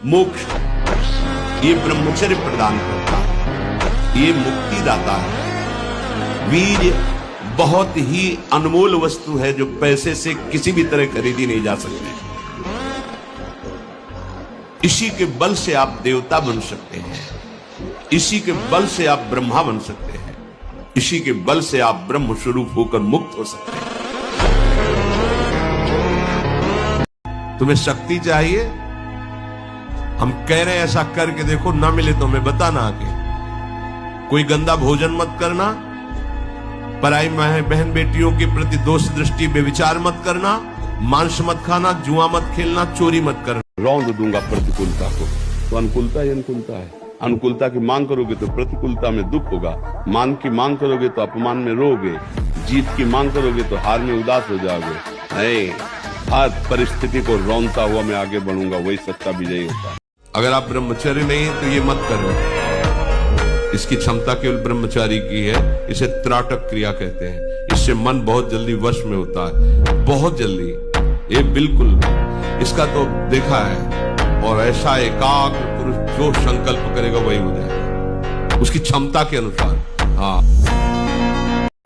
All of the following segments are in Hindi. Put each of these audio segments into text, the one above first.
मोक्ष, ये ब्रह्मचर्य प्रदान करता है, ये मुक्ति दाता है। वीर्य बहुत ही अनमोल वस्तु है जो पैसे से किसी भी तरह खरीदी नहीं जा सकती। इसी के बल से आप देवता बन सकते हैं, इसी के बल से आप ब्रह्मा बन सकते हैं, इसी के बल से आप ब्रह्म स्वरूप होकर मुक्त हो सकते हैं। तुम्हें शक्ति चाहिए, हम कह रहे हैं ऐसा करके देखो, ना मिले तो हमें बताना आगे। कोई गंदा भोजन मत करना, पराई बहन बेटियों के प्रति दोष दृष्टि बेविचार मत करना, मांस मत खाना, जुआ मत खेलना, चोरी मत करना। रौंद दूंगा प्रतिकूलता को, तो अनुकूलता ही अनुकूलता है। अनुकूलता की मांग करोगे तो प्रतिकूलता में दुख होगा, मान की मांग करोगे तो अपमान में रोगे, जीत की मांग करोगे तो हार में उदास हो जाओगे। नहीं, हर परिस्थिति को रौंदता हुआ मैं आगे बढ़ूंगा, वही सच्चा विजयी होता है। अगर आप ब्रह्मचर्य नहीं है तो ये मत करो। इसकी क्षमता केवल ब्रह्मचारी की है, इसे त्राटक क्रिया कहते हैं। इससे मन बहुत जल्दी वश में होता है, बहुत जल्दी, ये बिल्कुल इसका तो देखा है। और ऐसा एकाग्र पुरुष जो संकल्प करेगा वही हो जाएगा, उसकी क्षमता के अनुसार। हाँ,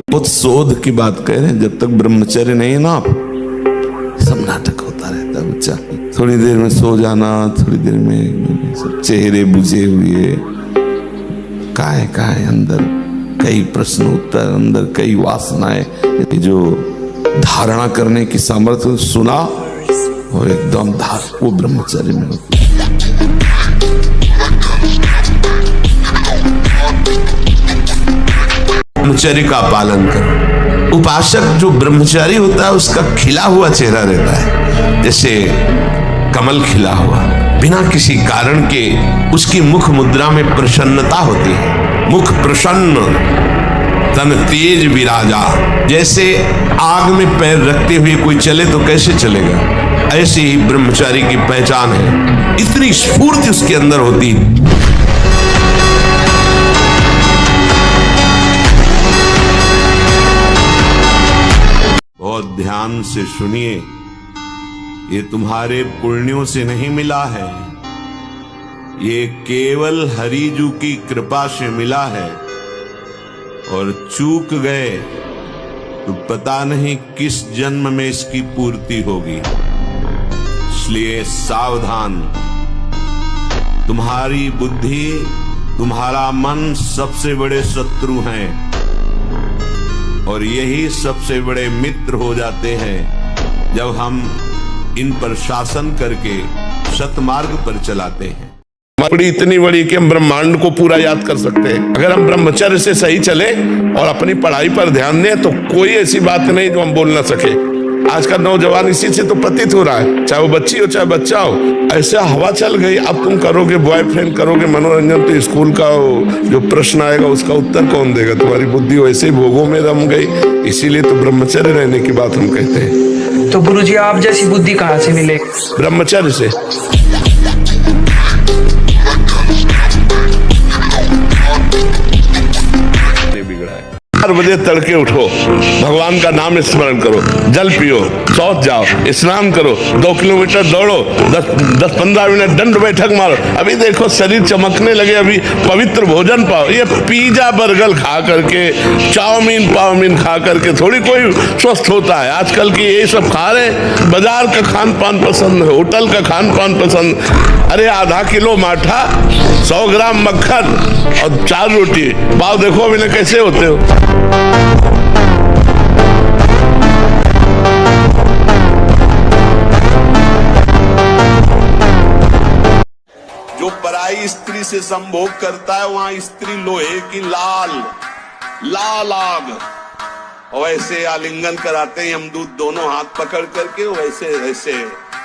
बहुत शोध की बात कह रहे हैं। जब तक ब्रह्मचर्य नहीं है ना, आप सब नाटक होता रहता है बच्चा। थोड़ी देर में सो जाना, थोड़ी देर में सब चेहरे बुझे हुए, काहे अंदर कई प्रश्न उत्तर, अंदर कई वासनाएं, जो धारणा करने की सामर्थ्य सुना और एकदम वो ब्रह्मचर्य में होती है। ब्रह्मचर्य का पालन करो। उपासक जो ब्रह्मचारी होता है उसका खिला हुआ चेहरा रहता है, जैसे कमल खिला हुआ, बिना किसी कारण के उसकी मुख मुद्रा में प्रसन्नता होती है। मुख प्रसन्न, तन तेज विराजा। जैसे आग में पैर रखते हुए कोई चले तो कैसे चलेगा, ऐसे ही ब्रह्मचारी की पहचान है। इतनी स्फूर्ति उसके अंदर होती है। बहुत ध्यान से सुनिए, ये तुम्हारे पुण्यों से नहीं मिला है, ये केवल हरिजू की कृपा से मिला है। और चूक गए तो पता नहीं किस जन्म में इसकी पूर्ति होगी। इसलिए सावधान, तुम्हारी बुद्धि, तुम्हारा मन सबसे बड़े शत्रु हैं और यही सबसे बड़े मित्र हो जाते हैं जब हम इन पर शासन करके सतमार्ग पर चलाते हैं। पड़ी इतनी बड़ी कि हम ब्रह्मांड को पूरा याद कर सकते हैं। अगर हम ब्रह्मचर्य से सही चले और अपनी पढ़ाई पर ध्यान दें तो कोई ऐसी बात नहीं जो हम बोल ना सके। आज का नौजवान इसी से तो प्रतीत हो रहा है, चाहे वो बच्ची हो चाहे बच्चा हो। ऐसा हवा चल गई, अब तुम करोगे बॉयफ्रेंड, करोगे मनोरंजन, तो स्कूल का जो प्रश्न आएगा उसका उत्तर कौन देगा? तुम्हारी बुद्धि वैसे ही भोगों में रम गई। इसीलिए तो ब्रह्मचर्य रहने की बात हम कहते हैं। तो गुरुजी, आप जैसी बुद्धि कहाँ से मिले? ब्रह्मचर्य से। बिगड़ा है। 4 बजे तड़के उठो, भगवान का नाम स्मरण करो, जल पियो, शौच जाओ, स्नान करो, 2 किलोमीटर दौड़ो, 10-15 मिनट दंड बैठक मारो। अभी देखो शरीर चमकने लगे, अभी पवित्र भोजन पाओ। ये पिज्जा बर्गर खा करके, चाउमीन खा करके थोड़ी कोई स्वस्थ होता है। आजकल की ये सब खा रहे, बाजार का खान पान पसंद है, होटल का खान पान पसंद। अरे आधा किलो माठा, 100 ग्राम मक्खन और 4 रोटी, पाव देखो अभी कैसे होते हो। जो पराई स्त्री से संभोग करता है वहां स्त्री लोहे की लाल आग, और वैसे आलिंगन कराते हैं यमदूत दोनों हाथ पकड़ करके, वैसे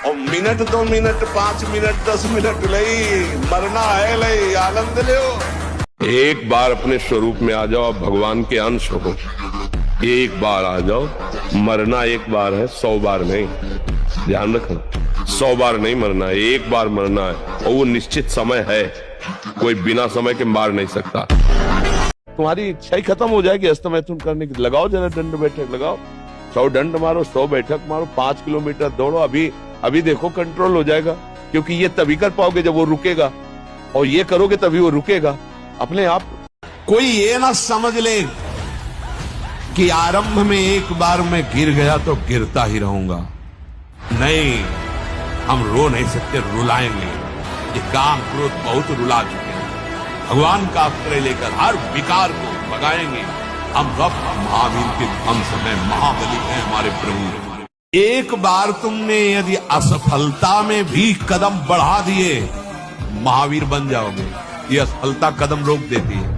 और मिनट 2 मिनट 5 मिनट 10 मिनट लई मरना है, लई आनंद ले। एक बार अपने स्वरूप में आ जाओ, आप भगवान के अंश हो। एक बार आ जाओ, मरना एक बार है, 100 बार नहीं। ध्यान रखना, 100 बार नहीं मरना है, एक बार मरना है, और वो निश्चित समय है, कोई बिना समय के मार नहीं सकता। तुम्हारी इच्छा ही खत्म हो जाएगी हस्तमैथुन करने की। लगाओ जरा दंड बैठक लगाओ, 100 दंड मारो, 100 बैठक मारो, 5 किलोमीटर दौड़ो। अभी देखो कंट्रोल हो जाएगा। क्योंकि ये तभी कर पाओगे जब वो रुकेगा, और ये करोगे तभी वो रुकेगा अपने आप। कोई ये ना समझ ले कि आरंभ में एक बार मैं गिर गया तो गिरता ही रहूंगा। नहीं, हम रो नहीं सकते, रुलाएंगे। ये काम क्रोध बहुत रुला चुके हैं। भगवान का आश्रय लेकर हर विकार को भगाएंगे। हम रब महावीर के वंश में, महाबली हैं हमारे प्रभु। एक बार तुमने यदि असफलता में भी कदम बढ़ा दिए, महावीर बन जाओगे। ये असफलता कदम रोक देती है।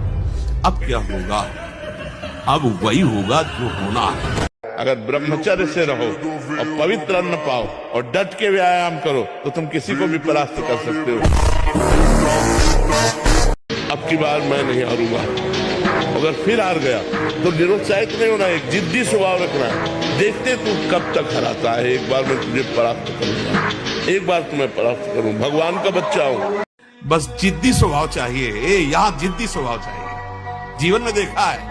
अब क्या होगा? अब वही होगा जो होना है। अगर ब्रह्मचर्य से रहो और पवित्र अन्न पाओ और डट के व्यायाम करो तो तुम किसी को भी परास्त कर सकते हो। अब की बार मैं नहीं हारूंगा। अगर फिर हार गया तो निरुत्साहित नहीं होना, एक जिद्दी स्वभाव रखना है। देखते तू कब तक हराता है। एक बार मैं तुझे परास्त करूंगा, एक बार तुम्हें परास्त करूं। भगवान का बच्चा हूं। बस जिद्दी स्वभाव चाहिए। यहाँ जिद्दी स्वभाव चाहिए। जीवन में देखा है,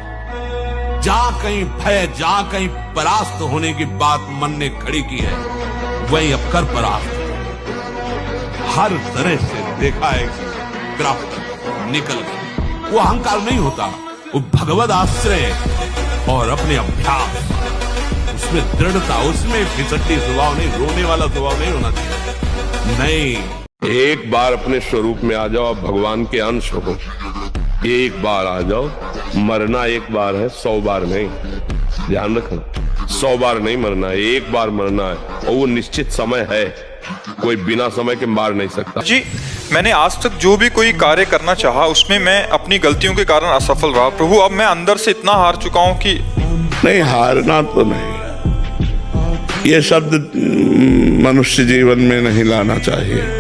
जहां कहीं भय, जहां कहीं परास्त होने की बात मन ने खड़ी की है, वहीं अब कर परास्त। हर तरह से देखा है, प्राप्त निकल गए। वो अहंकार नहीं होता, वो भगवद आश्रय और अपने अभ्यास, उसमें दृढ़ता, उसमें फिसड्डी स्वभाव नहीं, रोने वाला स्वभाव नहीं होना चाहिए। नहीं, एक बार अपने स्वरूप में आ जाओ, आप भगवान के अंश हो। एक बार आ जाओ। मरना एक बार है, 100 बार नहीं। ध्यान रखना, 100 बार नहीं मरना है, एक बार मरना है। और वो निश्चित समय है, कोई बिना समय के मार नहीं सकता। जी, मैंने आज तक जो भी कोई कार्य करना चाहा उसमें मैं अपनी गलतियों के कारण असफल रहा। प्रभु, अब मैं अंदर से इतना हार चुका हूं कि नहीं, हारना तो नहीं, ये शब्द मनुष्य जीवन में नहीं लाना चाहिए।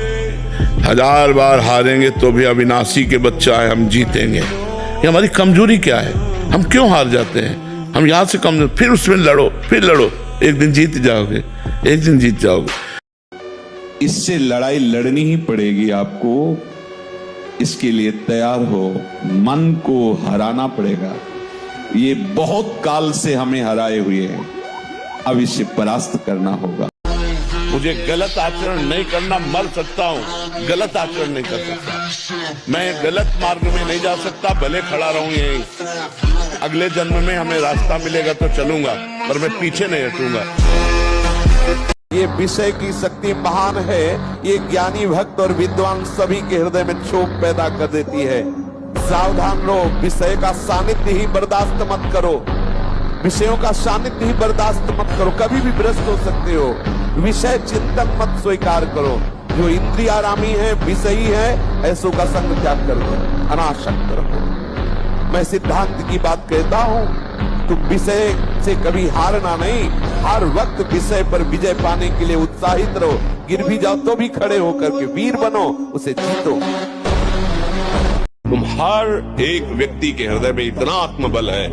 1000 बार हारेंगे तो भी अविनाशी के बच्चा है, हम जीतेंगे। ये हमारी कमजोरी क्या है? हम क्यों हार जाते हैं? हम यहां से कमजोर, फिर उसमें लड़ो, फिर लड़ो, एक दिन जीत जाओगे, एक दिन जीत जाओगे। इससे लड़ाई लड़नी ही पड़ेगी आपको। इसके लिए तैयार हो, मन को हराना पड़ेगा। ये बहुत काल से हमें हराए हुए हैं, अब इसे परास्त करना होगा। मुझे गलत आचरण नहीं करना, मर सकता हूँ, गलत आचरण नहीं कर सकता। मैं गलत मार्ग में नहीं जा सकता, भले खड़ा रहूं यहीं। अगले जन्म में हमें रास्ता मिलेगा तो चलूंगा, पर मैं पीछे नहीं हटूंगा। ये विषय की शक्ति महान है। ये ज्ञानी भक्त और विद्वान सभी के हृदय में क्षोभ पैदा कर देती है। सावधान रहो, विषय का सानिध्य ही बर्दाश्त मत करो। विषयों का सानिध्य ही बर्दाश्त मत करो, कभी भी भ्रष्ट हो सकते हो। विषय चिंतन मत स्वीकार करो। जो इंद्रियारामी है, विषयी है, ऐसों का संग त्याग कर दो, अनासक्त रहो। मैं सिद्धांत की बात कहता हूँ, तुम विषय से कभी हारना नहीं, हर वक्त विषय पर विजय पाने के लिए उत्साहित रहो। गिर भी जाओ तो भी खड़े होकर के वीर बनो, उसे जीतो। तुम हर एक व्यक्ति के हृदय में इतना आत्मबल है,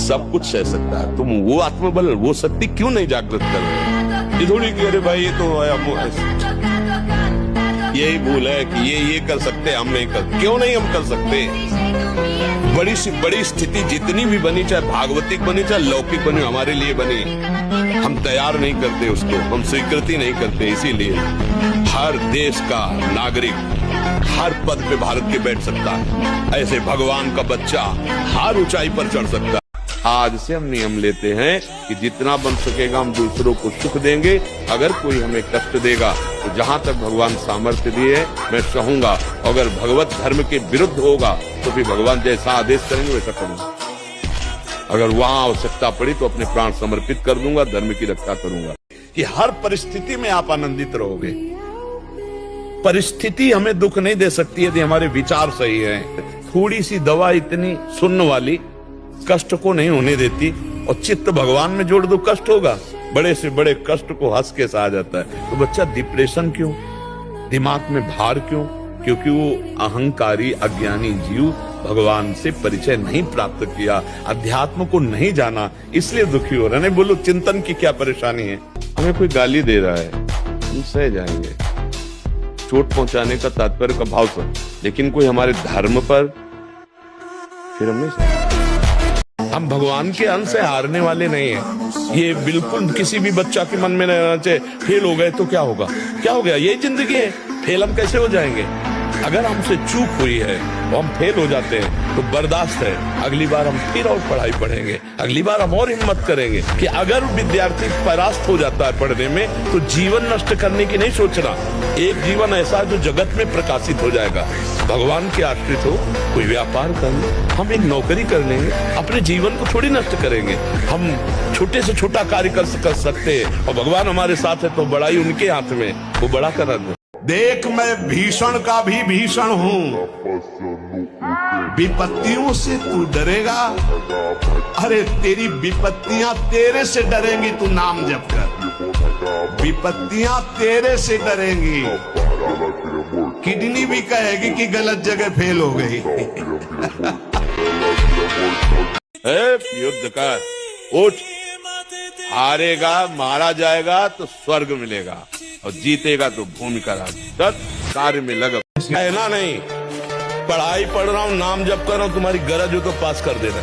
सब कुछ सह सकता है। तुम वो आत्मबल, वो शक्ति क्यों नहीं जागृत कर रहे? ये थोड़ी कि अरे भाई ये तो यही भूल है कि ये कर सकते, हम नहीं कर। क्यों नहीं हम कर सकते? बड़ी सी बड़ी स्थिति जितनी भी बनी, चाहे भागवतिक बनी, चाहे लौकिक बनी, हमारे लिए बनी, हम तैयार नहीं करते उसको, हम स्वीकृति नहीं करते। इसीलिए हर देश का नागरिक हर पद पे भारत के बैठ सकता है। ऐसे भगवान का बच्चा हर ऊंचाई पर चढ़ सकता है। आज से हम नियम लेते हैं कि जितना बन सकेगा हम दूसरों को सुख देंगे। अगर कोई हमें कष्ट देगा तो जहां तक भगवान सामर्थ्य दिए मैं सहूंगा। अगर भगवत धर्म के विरुद्ध होगा तो फिर भगवान जैसा आदेश करेंगे वैसा करूंगा। अगर वहां आवश्यकता पड़ी तो अपने प्राण समर्पित कर दूंगा, धर्म की रक्षा करूंगा। कि हर परिस्थिति में आप आनंदित रहोगे। परिस्थिति हमें दुख नहीं दे सकती यदि हमारे विचार सही हैं। थोड़ी सी दवा इतनी सुन्न वाली कष्ट को नहीं होने देती, और चित्त भगवान में जोड़ दो, कष्ट होगा। बड़े से बड़े कष्ट को हंस के सहा जाता है। तो बच्चा डिप्रेशन क्यों, दिमाग में भार क्यों? क्योंकि वो अहंकारी अज्ञानी जीव भगवान से परिचय नहीं प्राप्त किया, अध्यात्म को नहीं जाना, इसलिए दुखी हो रहा है। नहीं बोलो चिंतन की क्या परेशानी है? हमें कोई गाली दे रहा है, हम सह जाएंगे, चोट पहुंचाने का तात्पर्य का भाव से, लेकिन कोई हमारे धर्म पर, फिर हम भगवान के अंश से हारने वाले नहीं हैं। ये बिल्कुल किसी भी बच्चा के मन में नहीं रहना चाहिए। फेल हो गए तो क्या होगा? क्या हो गया? यही जिंदगी है। फेल हम कैसे हो जाएंगे? अगर हमसे चूक हुई है और हम फेल हो जाते हैं तो बर्दाश्त है, अगली बार हम फिर और पढ़ाई पढ़ेंगे, अगली बार हम और हिम्मत करेंगे कि अगर विद्यार्थी परास्त हो जाता है पढ़ने में तो जीवन नष्ट करने की नहीं सोचना। एक जीवन ऐसा है जो जगत में प्रकाशित हो जाएगा। भगवान के आश्रित हो, कोई व्यापार कर लो, हम एक नौकरी कर लेंगे, अपने जीवन को थोड़ी नष्ट करेंगे। हम छोटे से छोटा कार्य कर सकते हैं और भगवान हमारे साथ है तो बड़ाई उनके हाथ में, वो बड़ा करा दो। देख, मैं भीषण का भी भीषण हूँ। विपत्तियों से तू डरेगा, अरे तेरी विपत्तियां तेरे से डरेंगी, तू नाम जप कर। विपत्तियां तेरे से डरेंगी। किडनी भी कहेगी कि गलत जगह फेल हो गई। युद्ध कर, उठ, हारेगा, मारा जाएगा तो स्वर्ग मिलेगा और जीतेगा तो भूमि का राज। कार्य में लगा, कहना नहीं पढ़ाई पढ़ रहा हूँ, नाम जप कर रहा हूँ, तुम्हारी गरज हो तो पास कर देना,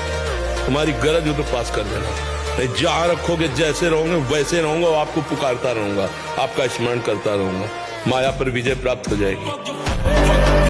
तुम्हारी गरज हो तो पास कर देना। जहाँ रखोगे जैसे रहोगे वैसे रहूंगा, आपको पुकारता रहूंगा, आपका स्मरण करता रहूंगा, माया पर विजय प्राप्त हो जाएगी।